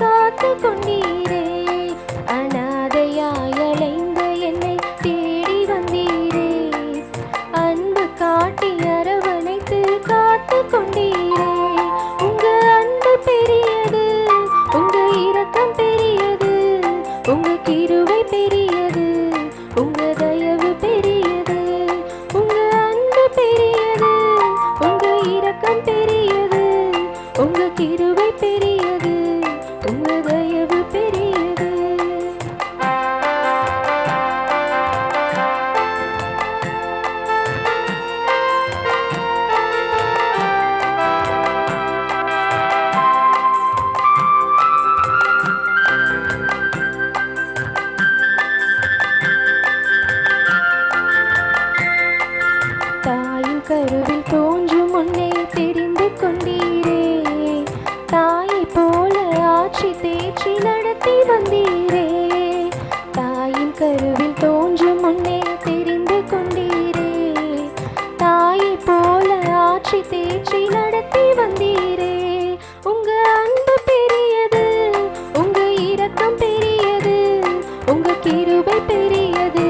காத்து கொண்டீரே. அனாதையாய் அலைந்த என்னை தேடி வந்தீரே. அன்பு காட்டி அரவணைத்து காத்து கொண்டீரே. உங்க அன்பு பெரியது, உங்க இரக்கம் பெரியது, உங்க கிருபை பெரியது, உங்க தயவு பெரியது. உங்க அன்பு பெரியது, உங்க இரக்கம் பெரியது, உங்க கிருபை பெரியது, உங்க தயவு பெரியது. தாயின் கருவில் தோன்றும் முன்னே தெரிந்து கொண்டீரே. தாயை போல ஆட்சி தேற்றி நடத்தி வந்தீரே. தாயின் கருவில் தோன்றும் முன்னே தெரிந்து கொண்டீரே. தாயை போல ஆட்சி தேற்றி நடத்தி வந்தீரே. உங்க அன்பு பெரியது, உங்க இரக்கம் பெரியது, உங்க கிருபை பெரியது,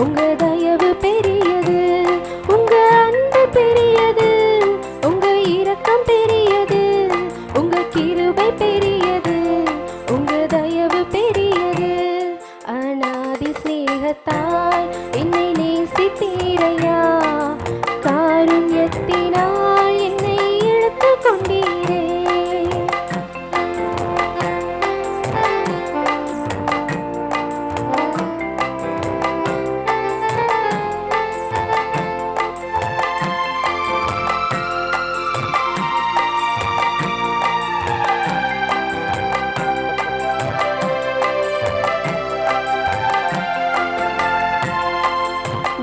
உங்க தயவு பெரியது. உங்க அன்பு பெரியது, உங்க இரக்கம் பெரியது, உங்க கிருபை பெரியது, உங்க தயவு பெரியது. அநாதி ஸ்நேகத்தாய் என்னை நேசித்தீரையா. காருண்யத்தினால் என்னை இழுத்து கொண்டீரே.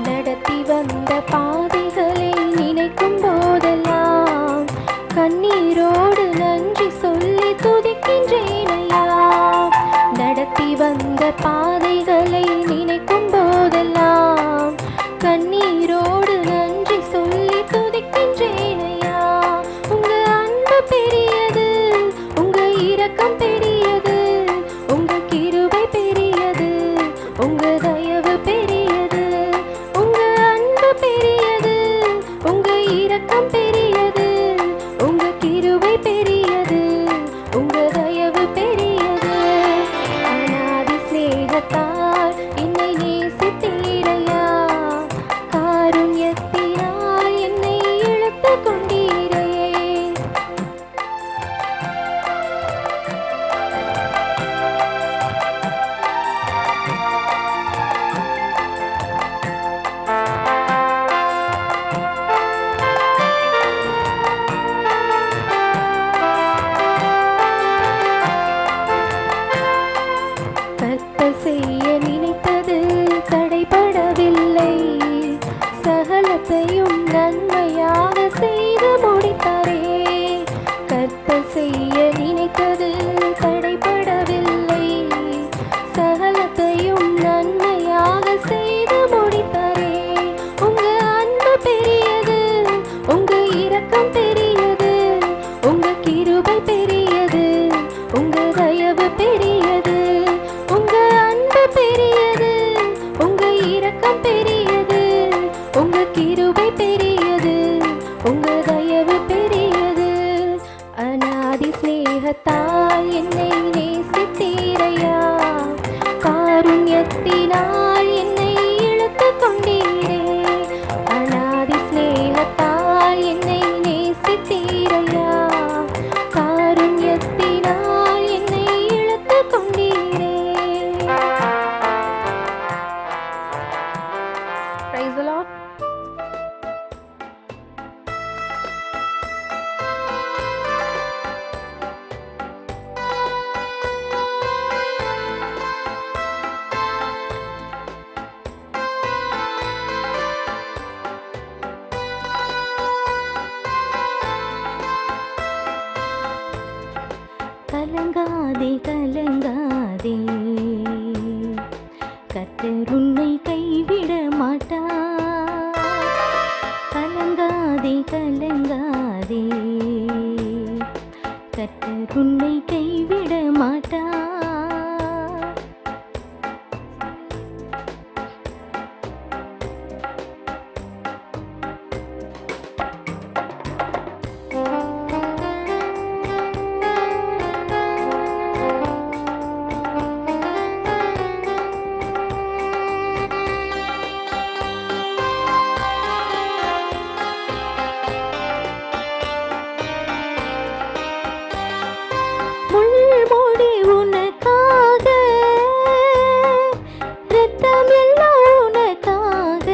நடத்தி வந்த பாதைகளை நினைக்கும் போதெல்லாம் கண்ணீரோடு நன்றி சொல்லி துதிக்கின்றேனையா. நடத்தி வந்த பாதைகளை நினைக்கும் போதெல்லாம் கண்ணீரோடு நன்றி சொல்லி துதிக்கின்றேனையா. உங்க அன்பு பெரியது, உங்க இரக்கம் பெரியது, உங்க கிருபை பெரியது, உங்க தயவு பெரியது. உங்க அன்பு பெரியது, உங்க இரக்கம் பெரியது, உங்க கிருபை பெரியது, உங்க தயவு பெரியது. அநாதி ஸ்நேகத்தால் என்னை நேசித்தீரையா. காருண்யத்தினால் என்னை இழுத்து கொண்டீரே. கர்த்தர் செய்ய நினைத்தது தடைபடவில்லை. சகலத்தையும் நன்மையாக செய்து முடித்தாரே. கர்த்தர் செய்ய நினைத்தது தடைபடவில்லை. சகலத்தையும் நன்மையாக செய்து முடித்தாரே. உங்க அன்பு பெரியது, உங்க இரக்கம் பெரியது, உங்க கிருபை பெரியது, உங்க தயவு பெரியது. உங்க அன்பு பெரியது, உங்க இரக்கம் பெரியது, உங்க கிருபை பெரியது, உங்க தயவு பெரியது. அநாதி ஸ்நேகத்தால் என்னை நேசித்தீரையா. காருண்யத்தினால் என்னை இழுத்து கொண்டீரே. அநாதி ஸ்நேகத்தால் என்னை நேசித்தீரையா. காருண்யத்தினால் என்னை இழுத்து கொண்டீரே. Praise the Lord. கலங்காதே கலங்காதே, கர்த்தர் உன்னை கைவிட மாட்டார். கலங்காதே கலங்காதே, கர்த்தர் உன்னை கைவிட மாட்டார். முள்முடி உனக்காக, இரத்தம் எல்லாம் உனக்காக.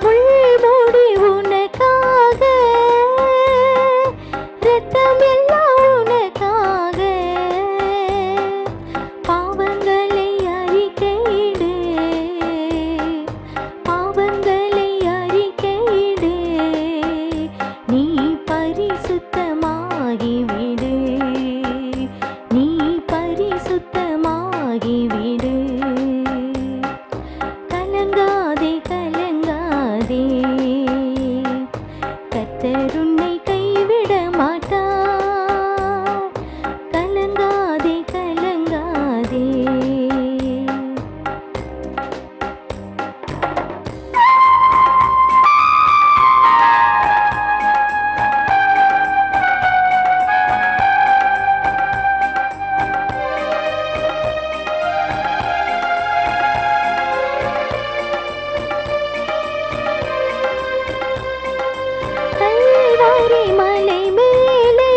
முள்முடி உனக்காக, இரத்தம் எல்லாம் உனக்காக. பாவங்களை அறிக்கையிடு, பாவங்களை அறிக்கையிடு. நீ பரிசுத்தமாகிவிடு, நீ பரிசுத்தமாகிவிடு. கலங்காதே கலங்காதே, கர்த்தர் உன்னை கைவிட மாட்டார். கலங்காதே கலங்காதே. கல்வாரி மலை மேலே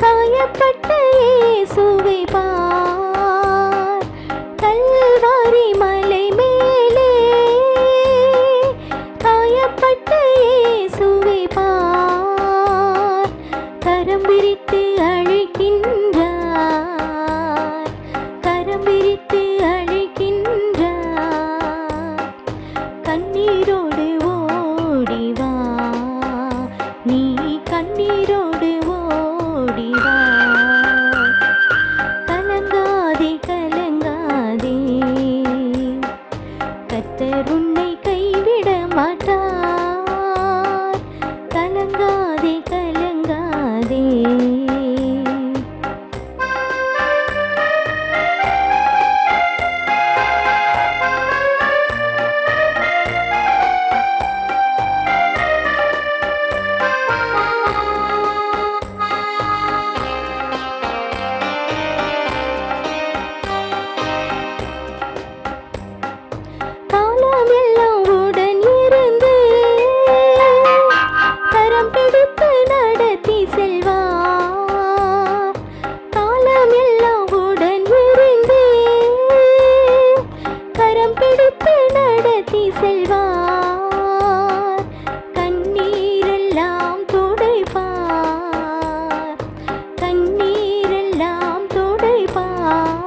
காயப்பட்ட இயேசுவை பார். கல்வாரி மலை மேலே காயப்பட்ட இயேசுவை பார். கரம் விரித்து அழைக்கின்றார், கரம் விரித்து அழைக்கின்றார். கண்ணீரோடு ஓடிவா, நீ கண்ணீரோடு ஓடிவா. கலங்காதே கலங்காதே, கர்த்தர் உன்னை கைவிட மாட்டார். கலங்காதே கலங்காதே. காலமெல்லாம் உடன் இருந்து கரம் பிடித்து நடத்தி செல்வார். காலமெல்லாம் உடன் இருந்து கரம் பிடித்து நடத்தி செல்வார். கண்ணீரெல்லாம் துடைப்பார், கண்ணீரெல்லாம் துடைப்பார்.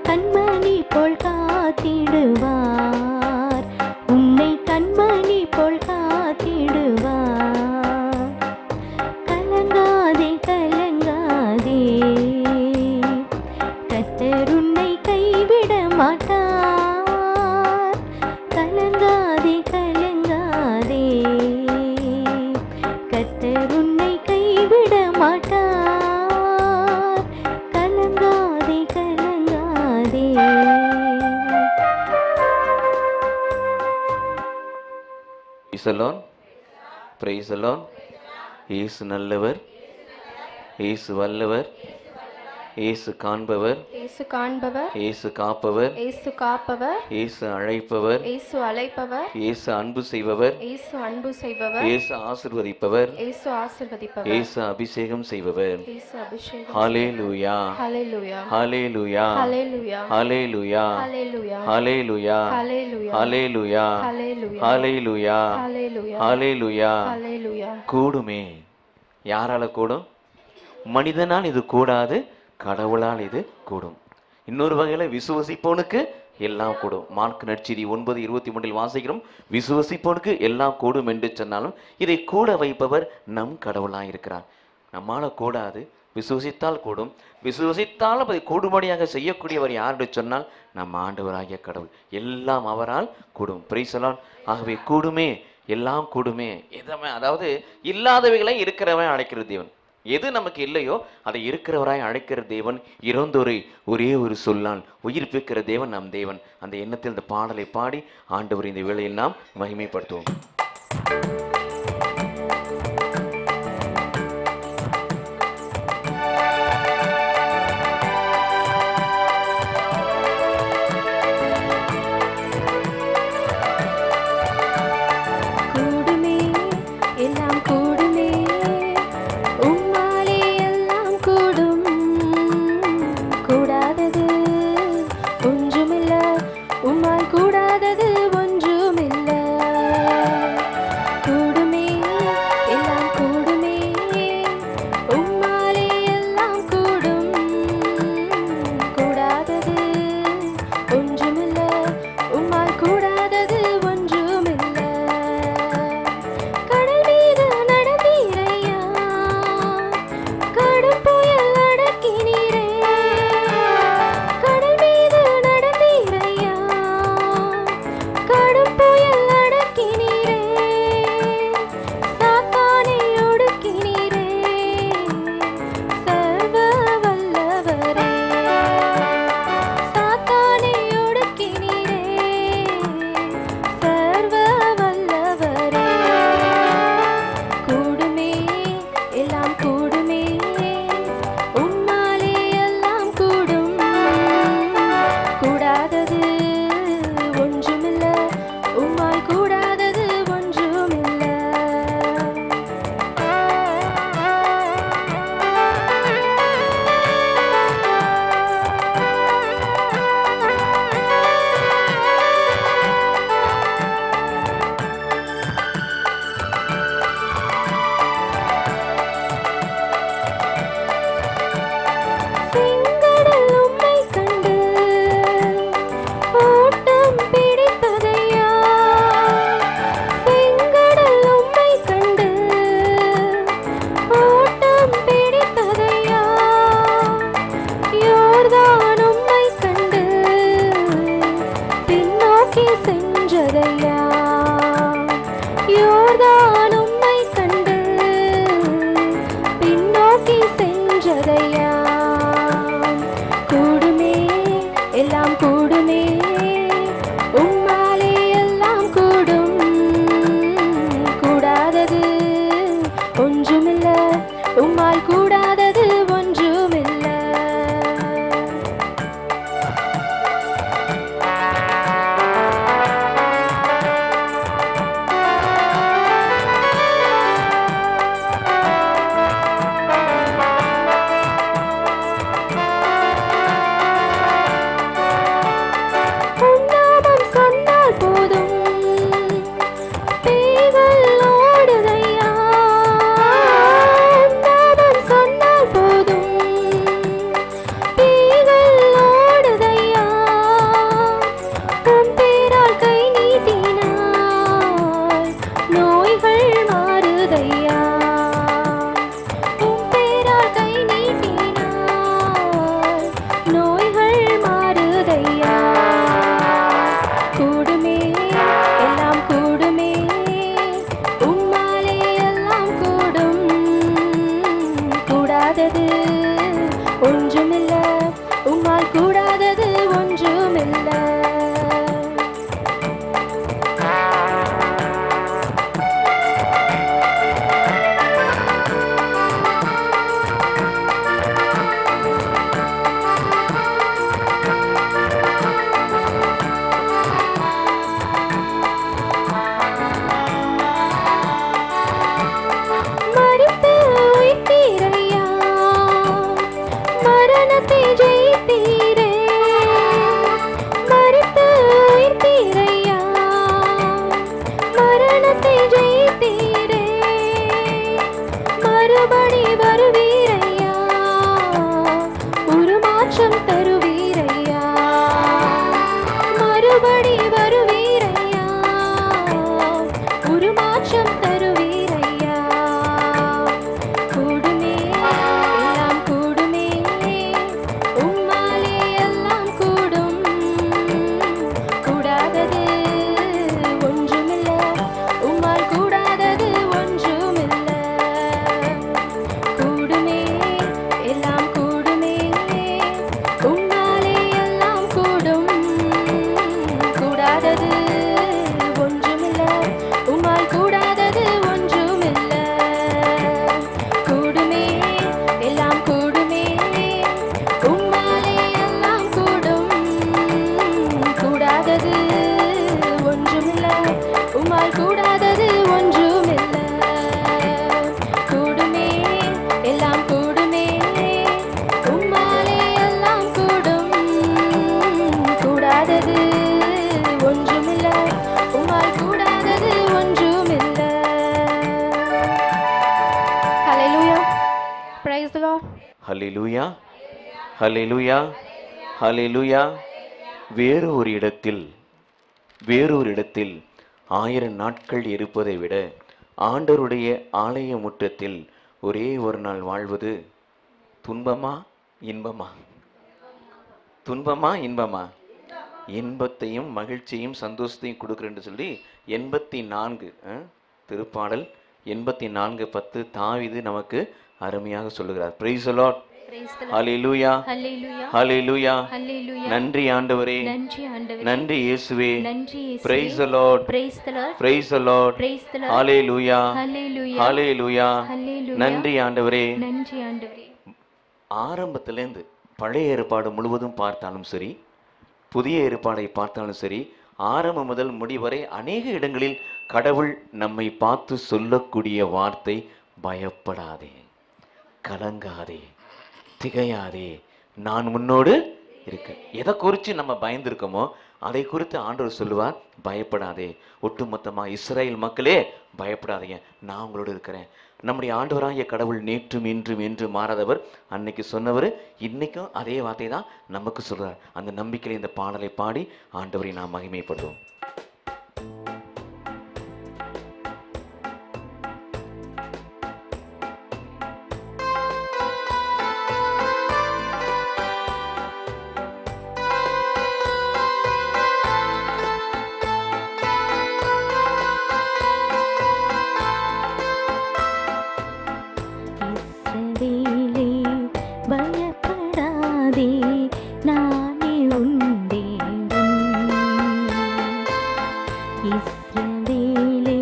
கண்மணி போல் காத்திடுவார், உன்னை கண்மணி போல் காத்திடுவார். கலங்காதே கலங்காதே, கர்த்தர் உன்னை கைவிட மாட்டார். கலங்காதே கலங்காதே, கர்த்தர் உன்னை கைவிட மாட்டார். கலங்காதே கலங்காதே. Praise the Lord. Praise the Lord. இயேசு நல்லவர், இயேசு வல்லவர், இயேசு காண்பவர், இயேசு காண்பவர், இயேசு காப்பவர், இயேசு காப்பவர், இயேசு அழைப்பவர், இயேசு அழைப்பவர், இயேசு அன்பு செய்பவர், இயேசு அன்பு செய்பவர், இயேசு ஆசீர்வதிப்பவர், இயேசு ஆசீர்வதிப்பவர், இயேசு அபிஷேகம் செய்பவர். இயேசு அபிஷேகம். ஹalleluya, ஹalleluya, ஹalleluya, ஹalleluya, ஹalleluya, ஹalleluya, ஹalleluya, ஹalleluya, ஹalleluya, ஹalleluya, ஹalleluya, ஹalleluya, ஹalleluya. ஹalleluya. கூடுமே. யாரால கூடும்? மனிதனால் இது கூடாது, கடவுளால் இது கூடும். இன்னொரு வகையில விசுவசிப்பவனுக்கு எல்லாம் கூடும். மார்க் நற்செய்தி 9:23 வாசிக்கிறோம். விசுவசிப்பவனுக்கு எல்லாம் கூடும் என்று சொன்னாலும் இதை கூட வைப்பவர் நம் கடவுளாக இருக்கிறார். நம்மால கூடாது, விசுவசித்தால் கூடும். விசுவசித்தால் அதை கூடும்படியாக செய்யக்கூடியவர் யார் என்று சொன்னால் நம் ஆண்டவராகிய கடவுள். எல்லாம் அவரால் கூடும். Price the Lord. ஆகவே கூடுமே, எல்லாம் கூடுமே. எதமே, அதாவது இல்லாதவைகளை இருக்கிறவன் அழைக்கிறது தேவன். எது நமக்கு இல்லையோ அதை இருக்கிறவராய் அழைக்கிற தேவன், இறந்தோரை ஒரே ஒரு சொல்லால் உயிர்ப்பிக்கிற தேவன் நம் தேவன். அந்த எண்ணத்தில் இந்த பாடலை பாடி ஆண்டவர் இந்த வேளையில் நாம் மகிமைப்படுத்துவோம். ஜெய் ஹல்லேலூயா, ஹல்லேலூயா, ஹல்லேலூயா. வேறொரு இடத்தில் 1000 நாட்கள் இருப்பதை விட ஆண்டவருடைய ஆலய முற்றத்தில் ஒரே ஒரு நாள் வாழ்வது துன்பமா இன்பமா? துன்பமா இன்பமா? இன்பத்தையும் மகிழ்ச்சியும் சந்தோஷத்தையும் கொடுக்குறேன்னு சொல்லி 84 திருப்பாடல் 84:10 தாவீது நமக்கு அருமையாக சொல்லுகிறார். Praise the Lord. ஹல்லேலூயா, ஹல்லேலூயா, ஹல்லேலூயா. ஹல்லேலூயா. நன்றி ஆண்டவரே, நன்றி ஆண்டவரே, நன்றி இயேசுவே. நன்றி இயேசுவே. Praise the Lord, Praise the Lord, praise the Lord. praise the Lord. ஹல்லேலூயா, ஹல்லேலூயா, ஹல்லேலூயா. ஹல்லேலூயா. நன்றி ஆண்டவரே. நன்றி ஆண்டவரே. ஆரம்பத்திலேருந்து பழைய ஏற்பாடு முழுவதும் பார்த்தாலும் சரி, புதிய ஏற்பாடை பார்த்தாலும் சரி, ஆரம்பம் முதல் முடிவரை அநேக இடங்களில் கடவுள் நம்மை பார்த்து சொல்லக்கூடிய வார்த்தை பயப்படாதே, கலங்காதே, திகையாதே, நான் உன்னோடு இருக்கு. எதை குறித்து நம்ம பயந்துருக்கோமோ அதை குறித்து ஆண்டவர் சொல்லுவார், பயப்படாதே. ஒட்டுமொத்தமாக இஸ்ரேல் மக்களே பயப்படாதீங்க, நான் உங்களோடு இருக்கிறேன். நம்முடைய ஆண்டவராகிய கடவுள் நேற்றும் இன்றும் என்று மாறாதவர். அன்னைக்கு சொன்னவர் இன்னைக்கும் அதே வார்த்தை தான் நமக்கு சொல்றார். அந்த நம்பிக்கையில் இந்த பாடலை பாடி ஆண்டவரை நாம் மகிமைப்படுவோம். இஸ்ரவேலே பயப்படாதே, நானே உன் தேவன். இஸ்ரவேலே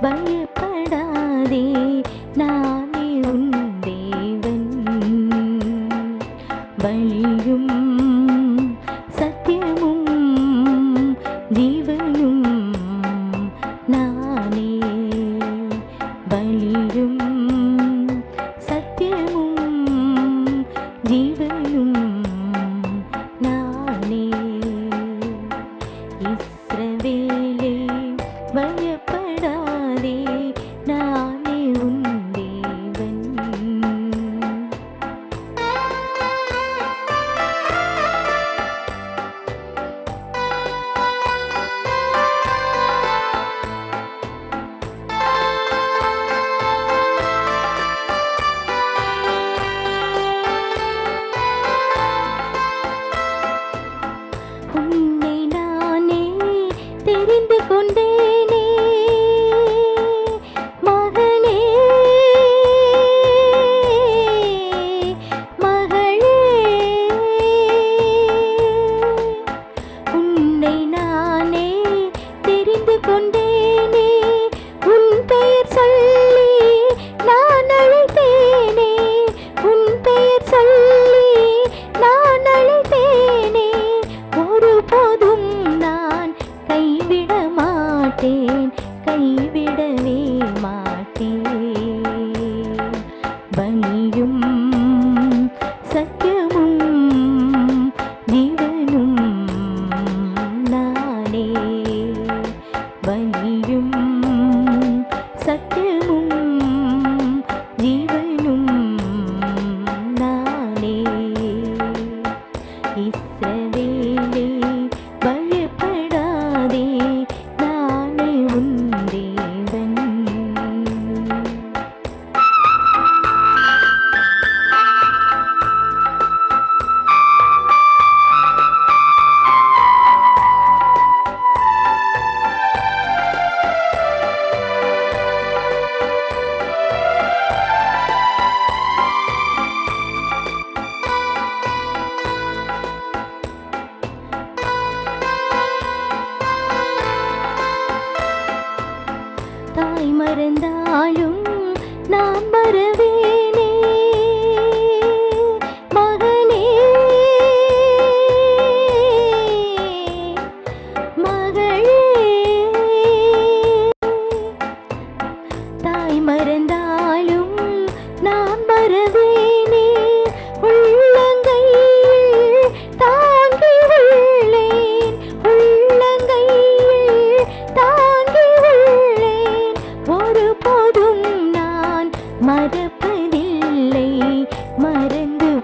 பயப்படாதே, நானே உன் தேவன். வழியும் சத்தியமும் ஜீவனும் நானே. வழியும் சத்தியமும் ஜீவனும் நானே. இஸ்ரவேலே பயப்படாதே, நானே உன் தேவன்.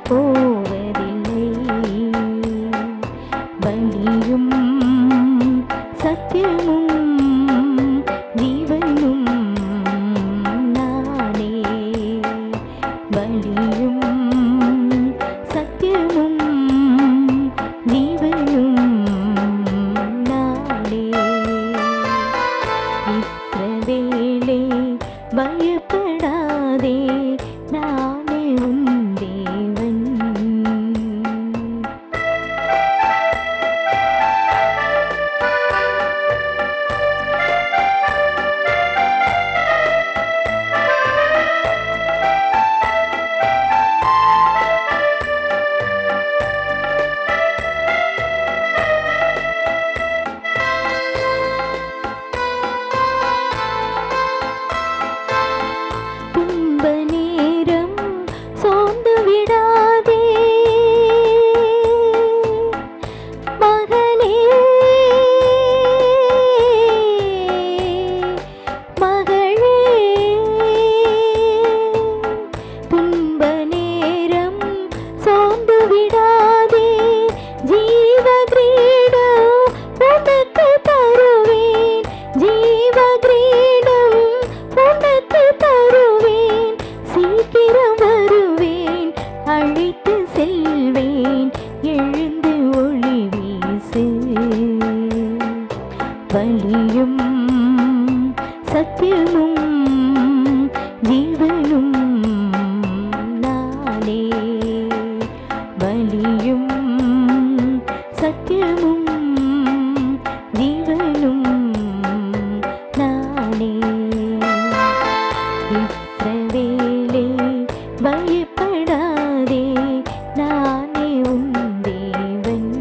போவதில்லை. வழியும் சத்தியமும் ஜீவனும் நானே. வழியும் சத்தியமும் ஜீவனும் நானே. இஸ்ரவேலே பயப்படாதே, நானே உன் தேவன். துன்ப நேரம் சோர்ந்து விடாதே மகனே, மகளே. துன்ப நேரம் சோர்ந்து விடாதே, ஜீவ கிரீடம் உனக்கு தருவேன். ஜீவ கிரீடம் உனக்கு தருவேன். சீக்கிரம் வருவேன், அழைத்து செல்வேன். எழுந்து ஒளி வீசு. வழியும் சத்தியமும் ஜீவனும் நானே. வழியும் சத்தியமும் ஜீவனும் நானே. இஸ்ரவேலே பயப்படாதே, நானே உன் தேவன்.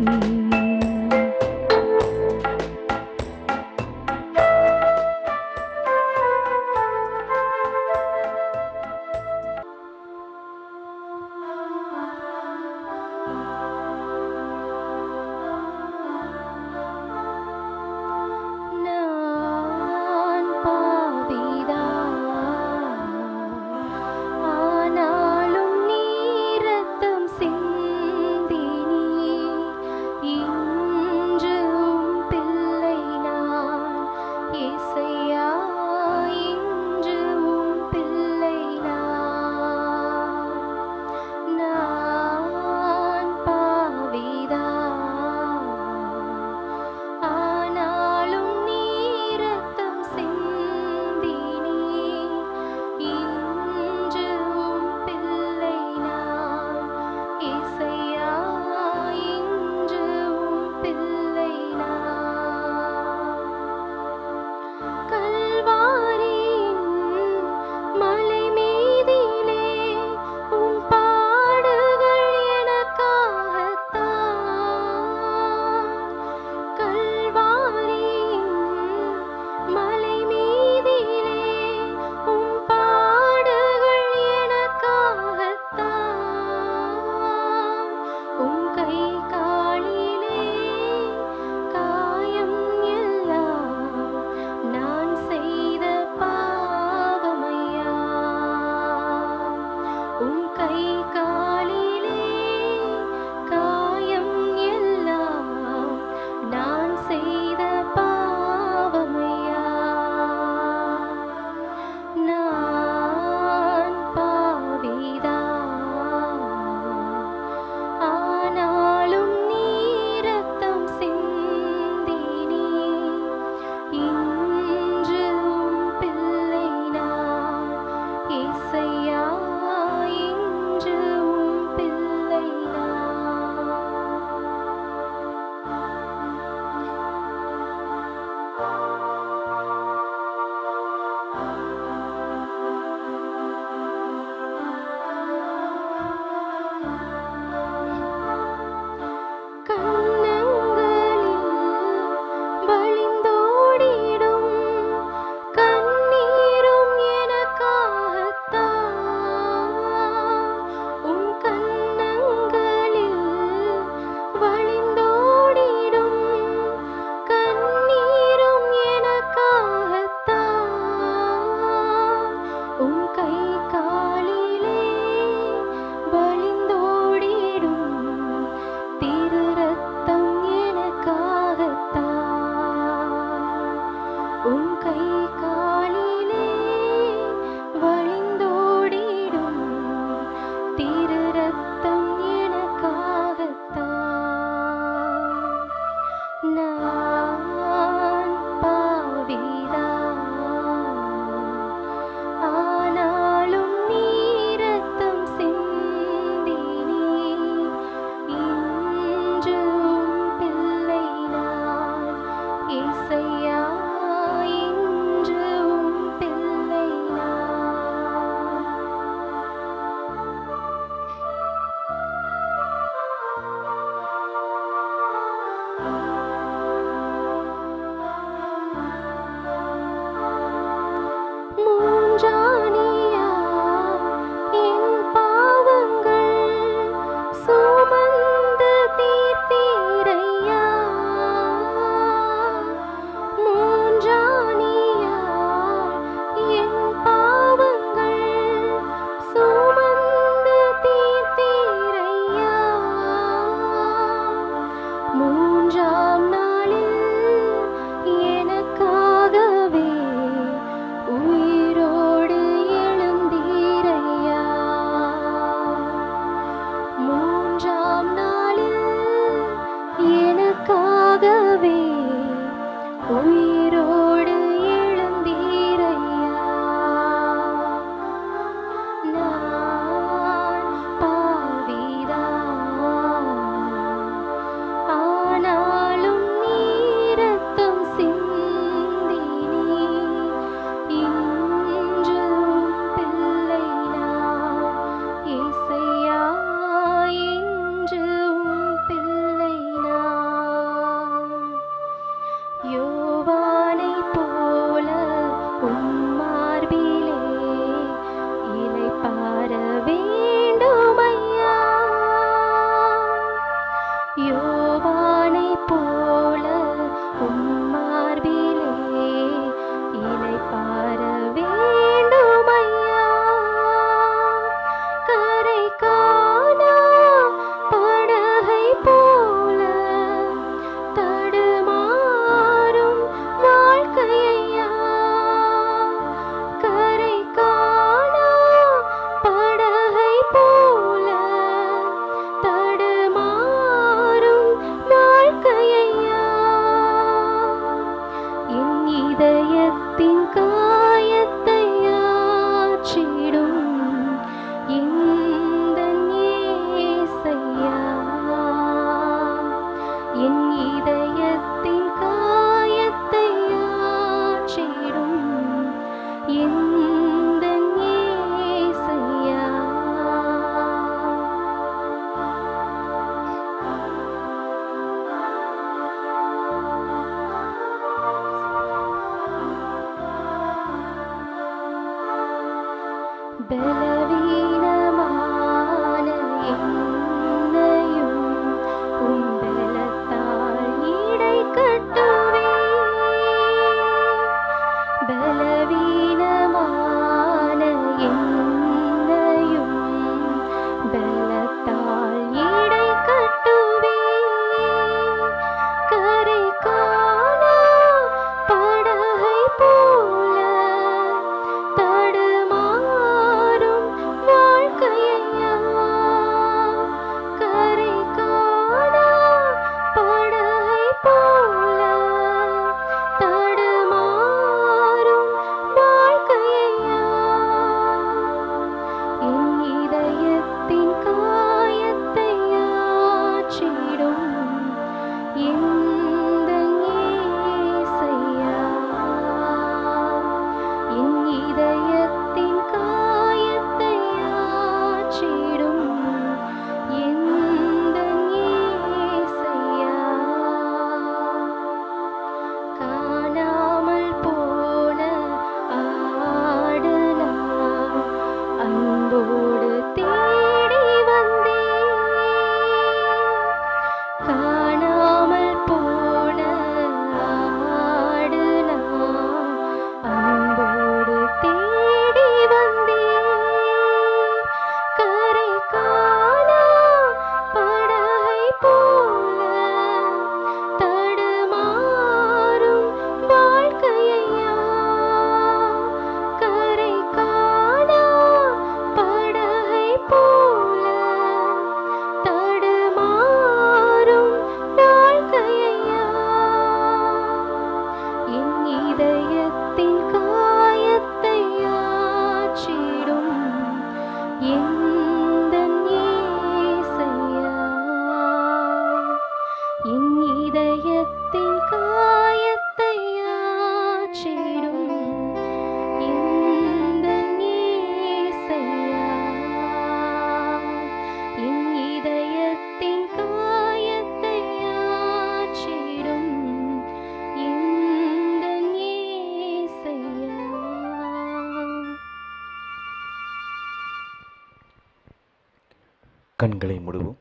கண்களை மூடுவோம்.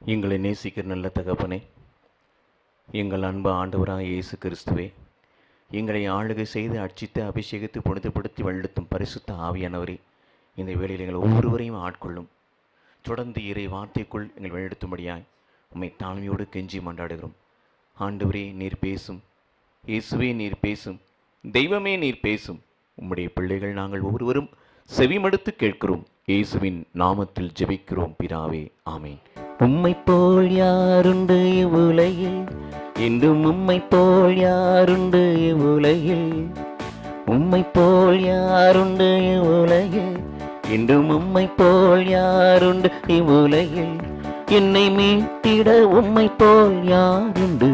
எங்களை நேசிக்கிற நல்ல தகப்பனே, எங்கள் அன்பு ஆண்டவராக இயேசு கிறிஸ்துவே, எங்களை ஆளுகை செய்து அர்ச்சித்து அபிஷேகித்து புனிதப்படுத்தி வழிநடத்தும் பரிசுத்த ஆவியானவரே, இந்த வேளையில் எங்கள் ஒவ்வொருவரையும் ஆட்கொள்ளும். தொடர்ந்து இறை வார்த்தைக்குள் எங்கள் வழிநடத்தும்படியாய் உம்மை தாழ்மையோடு கெஞ்சி மன்றாடுகிறோம். ஆண்டவரே நீர் பேசும், இயேசுவே நீர் பேசும், தெய்வமே நீர் பேசும். உம்முடைய பிள்ளைகள் நாங்கள் ஒவ்வொருவரும் செவிமடுத்து கேட்கிறோம். இயேசுவின் நாமத்தில் ஜெபிக்கிறோம் பிதாவே, ஆமென். உம்மை போல் யாருண்டு இவ்வுலகில், என்றும் உம்மை போல் யாருண்டு இவ்வுலகில், உம்மை போல் யாருண்டு இவ்வுலகில், என்றும் உம்மை போல் யாருண்டு இவ்வுலகில். என்னை மீட்டிட உம்மை போல் யாருண்டு,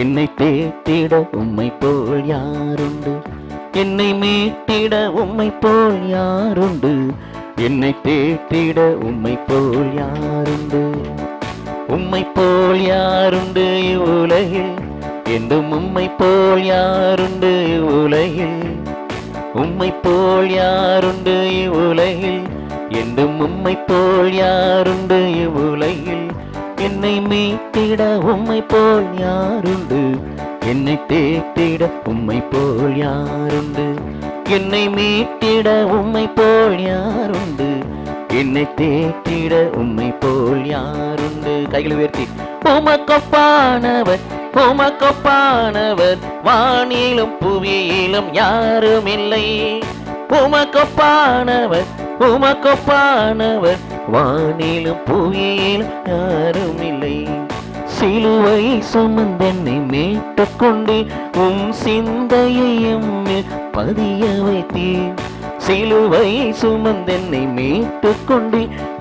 என்னை தேற்றிட உம்மை போல் யாருண்டு, என்னை மீட்டிட உம்மை போல் யாருண்டு, என்னை தேற்றிட உம்மை போல் யாருண்டு. உம்மை போல் யாருண்டு இவ்வுலகில், என்றும் உம்மை போல் யாருண்டு இவ்வுலகில், உம்மை போல் யாருண்டு இவ்வுலகில், என்றும் உம்மை போல் யாருண்டு இவ்வுலகில். என்னை மீட்டிட உம்மை போல் யாருண்டு, என்னை தேற்றிட உம்மை போல் யாருண்டு, என்னை மீட்டிட உம்மை போல் யாருண்டு, என்னை தேற்றிட உம்மை போல் யாருண்டு. கைகளை உயர்த்தி, உமக்கொப்பானவர் உமக்கொப்பானவர் வானிலும் புவியிலும் யாரும் இல்லை. உமக்கொப்பானவர் உமக்கொப்பானவர் வானிலும் புவியிலும் யாரும் இல்லை. சிலுவை சுமந்தென்னை மீட்டுக் கொண்டு உம் சிந்தையை எம்மில் பதிய வைத்தீர். சிலுவை சுமந்தென்னை மீட்டுக் கொண்டு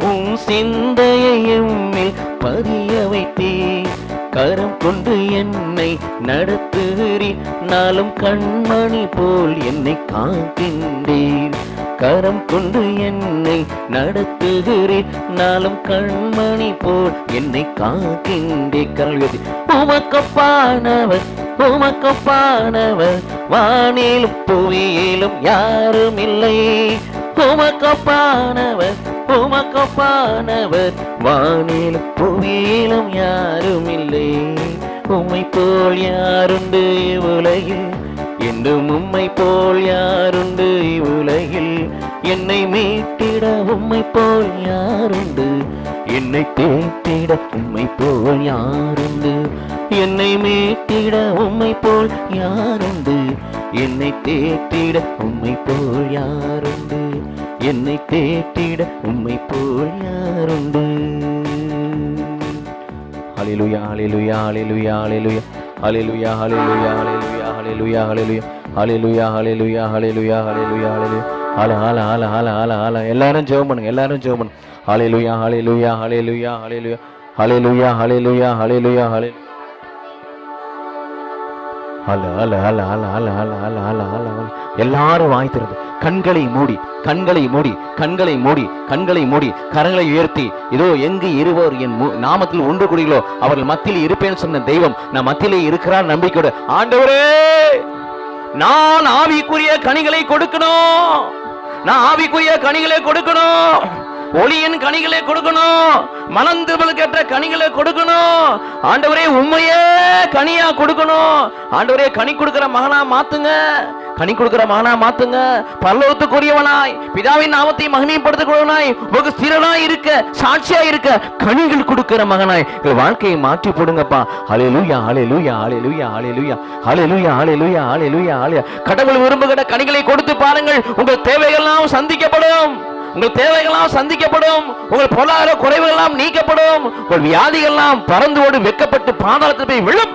உம் சிந்தையை எம்மில் பதிய வைத்தீர். கரம் கொண்டு என்னை நடத்துகிறீர், நாளும் கண்மணி போல் என்னை காக்கின்றீர். கரம் கொண்டு என்னை நடத்துகிறீர், நாளும் கண்மணி போல் என்னை காக்கின்றீர். கரல் உமக்கொப்பானவர் உமக்கொப்பானவர் வானிலும் புவியிலும் யாரும் இல்லை. உமக்கொப்பானவர் உமக்கொப்பானவர் வானிலும் புவியிலும் யாரும் இல்லை. உம்மை போல் யாருண்டு இவ்வுலகில், என்றும் உம்மை போல் யாருண்டு இவ்வுலகில். என்னை மீட்டிட உம்மை போல் யாருண்டு, என்னை தேற்றிட உம்மை போல் யாருண்டு, என்னை மீட்டிட உம்மை போல் யாருண்டு, என்னை தேற்றிட உம்மை போல் யாருண்டு, என்னை தேற்றிட உம்மை போல் யாருண்டு. ஹல்லேலூயா ஹல்லேலூயா ஹல்லேலூயா ஹல்லேலூயா ஹல்லேலூயா ஹல்லேலூயா ஹல்லேலூயா ஹல்லேலூயா ஹல்லேலூயா ஹல்லேலூயா ஹல்லேலூயா ஹல்லேலூயா ஹல ஹல ஹல ஹல ஹல ஹல. எல்லாரும் ஜெபம் பண்ணுங்க, எல்லாரும் ஜெபம் பண்ணுங்க. ஹல்லேலூயா ஹல்லேலூயா ஹல்லேலூயா ஹல்லேலூயா ஹல்லேலூயா ஹல்லேலூயா ஹல்லேலூயா ஹல்லேலூயா ஹல ஹல ஹல ஹல ஹல ஹல ஹல ஹல ஹல ஹல. எல்லாரும் வாய் திறந்து கண்களை மூடி கண்களை மூடி கண்களை மூடி கண்களை மூடி கரங்களை உயர்த்தி, இதோ எங்கு இருவர் என் நாமத்தில் ஒன்று கூடுகிறோ அவர்கள் மத்தியில் இருப்பேன்னு சொன்ன தெய்வம் நம் மத்தியிலே இருக்கிறார் நம்பிக்கையோடு. ஆண்டவரே, நான் ஆவிக்குரிய கனிகளை கொடுக்கணும், நான் ஆவிக்குரிய கனிகளை கொடுக்கணும், ஒளியின் கனிகளை கொடுக்கணும், மனந்திருப்பலுக்கேற்ற கனிகளை கொடுக்கணும். ஆண்டவரே, உண்மையே கனியா கொடுக்கணும். ஆண்டவரே, கனி கொடுக்கிற மகனா மாத்துங்க, கனி கொடுக்கிற மகனா மாத்துங்க. பரலோகத்துக்குரியவனாய் பிதாவின் நாமத்தை மகிமைப்படுத்தக்கூடியவனாய் ஒரு ஸ்திரனாய் இருக்க, சாட்சியா இருக்க, கனிகள் கொடுக்கிற மகனாய் எங்கள் வாழ்க்கையை மாற்றி போடுங்கப்பா. ஹல்லேலூயா ஹல்லேலூயா ஹல்லேலூயா ஹல்லேலூயா ஹல்லேலூயா ஹல்லேலூயா ஹல்லேலூயா ஹல்லேலூயா. கடவுள் விரும்புகிற கனிகளை கொடுத்து பாருங்கள், உங்கள் தேவைகள்லாம் சந்திக்கப்படும், உங்கள் தேவைகள்லாம் சந்திக்கப்படும், உங்கள் பொருளாதார குறைவுகள்லாம் நீக்கப்படும், உங்கள் வியாதிகள்லாம் பறந்து ஓடி வெக்கப்பட்டு பாதாளத்தில் போய் விழும்.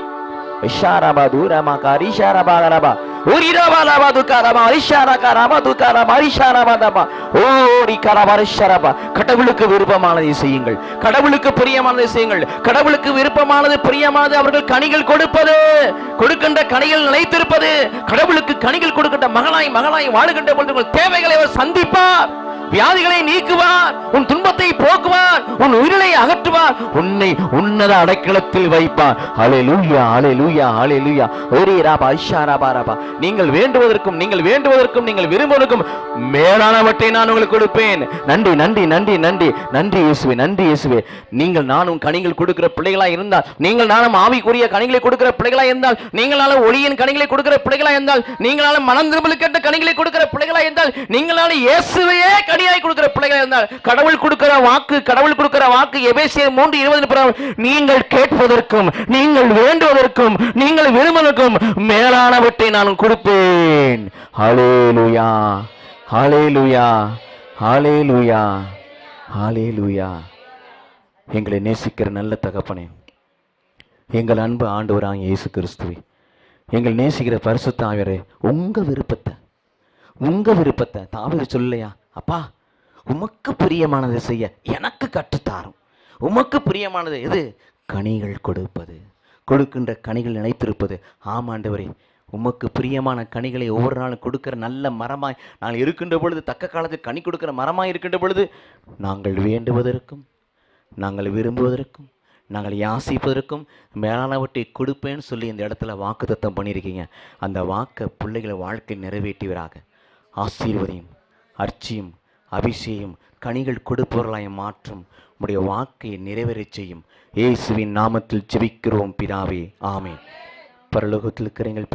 கடவுளுக்கு விருப்பமானதை செய்யுங்கள், கடவுளுக்கு பிரியமானதை செய்யுங்கள். கடவுளுக்கு விருப்பமானது பிரியமானது அவர்கள் கனிகள் கொடுப்பது, கொடுக்கின்ற கனிகள் நிலைத்திருப்பது. கடவுளுக்கு கனிகள் கொடுக்கின்ற மகனாய் மகனாய் வாழுகின்ற பொழுது உங்கள் தேவைகளை அவர் சந்திப்பார், வியாதிகளை நீக்குவார், உன் துன்பத்தை போக்குவார், உன் உயிரை அகற்றுவார், உன்னை உன்னத அடைக்கலத்தில் வைப்பார். ஹல்லேலூயா, ஹல்லேலூயா, ஹல்லேலூயா. ஓரி ராபா ஐஷா ராபா ராபா. நீங்கள் வேண்டுவதற்கும் நீங்கள் விரும்புவதற்கும் மேலானவற்றை நான் உங்களுக்கு கொடுப்பேன். நன்றி நன்றி நன்றி நன்றி நன்றி இயேசுவே, நன்றி இயேசுவே. நீங்கள் நானும் கனிகள் கொடுக்கிற பிள்ளைகளா இருந்தால், நீங்கள் நானும் ஆவிக்குரிய கனிகளை கொடுக்கிற பிள்ளைகளா இருந்தால், நீங்களாலும் ஒளியின் கனிகளை கொடுக்கிற பிள்ளைகளா இருந்தால், நீங்களாலும் மனம் திரும்பலுக்கேற்ற கனிகளை கொடுக்கிற பிள்ளைகளா இருந்தால், நீங்களாலும் இயேசுவையே கனியாய் கொடுக்கிற பிள்ளைகளா இருந்தால், கடவுள் கொடுக்கிற வாக்கு எபேசியர் 3:20 பிரகாரம் நீங்கள் கேட்பதற்கும் நீங்கள் வேண்டுவதற்கும் நீங்கள் விரும்புவதற்கும் மேலானவற்றை நான் கொடுப்பேன். ஹல்லேலூயா, ஹல்லேலூயா, ஹல்லேலூயா, ஹல்லேலூயா. எங்களை நேசிக்கிற நல்ல தகப்பனே, எங்கள் அன்பு ஆண்டவராகிய இயேசு கிறிஸ்துவே, எங்கள் நேசிக்கிற பரிசுத்த ஆவியாரே, உங்க விருப்பத்தை தாவீது சொல்லலையா? அப்பா, உமக்கு பிரியமானதை செய்ய எனக்கு கற்றுத்தாரும். உமக்கு பிரியமானது எது? கனிகள் கொடுப்பது, கொடுக்கின்ற கனிகள் நினைத்திருப்பது. ஆமாண்டவரே, உமக்கு பிரியமான கனிகளை ஒவ்வொரு நாளும் கொடுக்கிற நல்ல மரமாய் நாங்கள் இருக்கின்ற பொழுது, தக்க காலத்தில் கனி கொடுக்கிற மரமாய் இருக்கின்ற பொழுது, நாங்கள் வேண்டுவதற்கும் நாங்கள் விரும்புவதற்கும் நாங்கள் யாசிப்பதற்கும் மேலானவற்றை கொடுப்பேன்னு சொல்லி இந்த இடத்துல வாக்குத்தத்தம் பண்ணியிருக்கீங்க. அந்த வாக்கை பிள்ளைகளை வாழ்க்கையில் நிறைவேற்றுவராக. ஆசீர்வதியும், அர்ச்சியும், அபிஷேகம், கனிகள் கொடுப்பவர்களாய் மாற்றும் உடைய வாக்கை நிறைவேறச் செய்யும். இயேசுவின் நாமத்தில் ஜெபிக்கிறோம் பிதாவே, ஆமென். பரலோகத்தில் இருக்கிற எங்கள்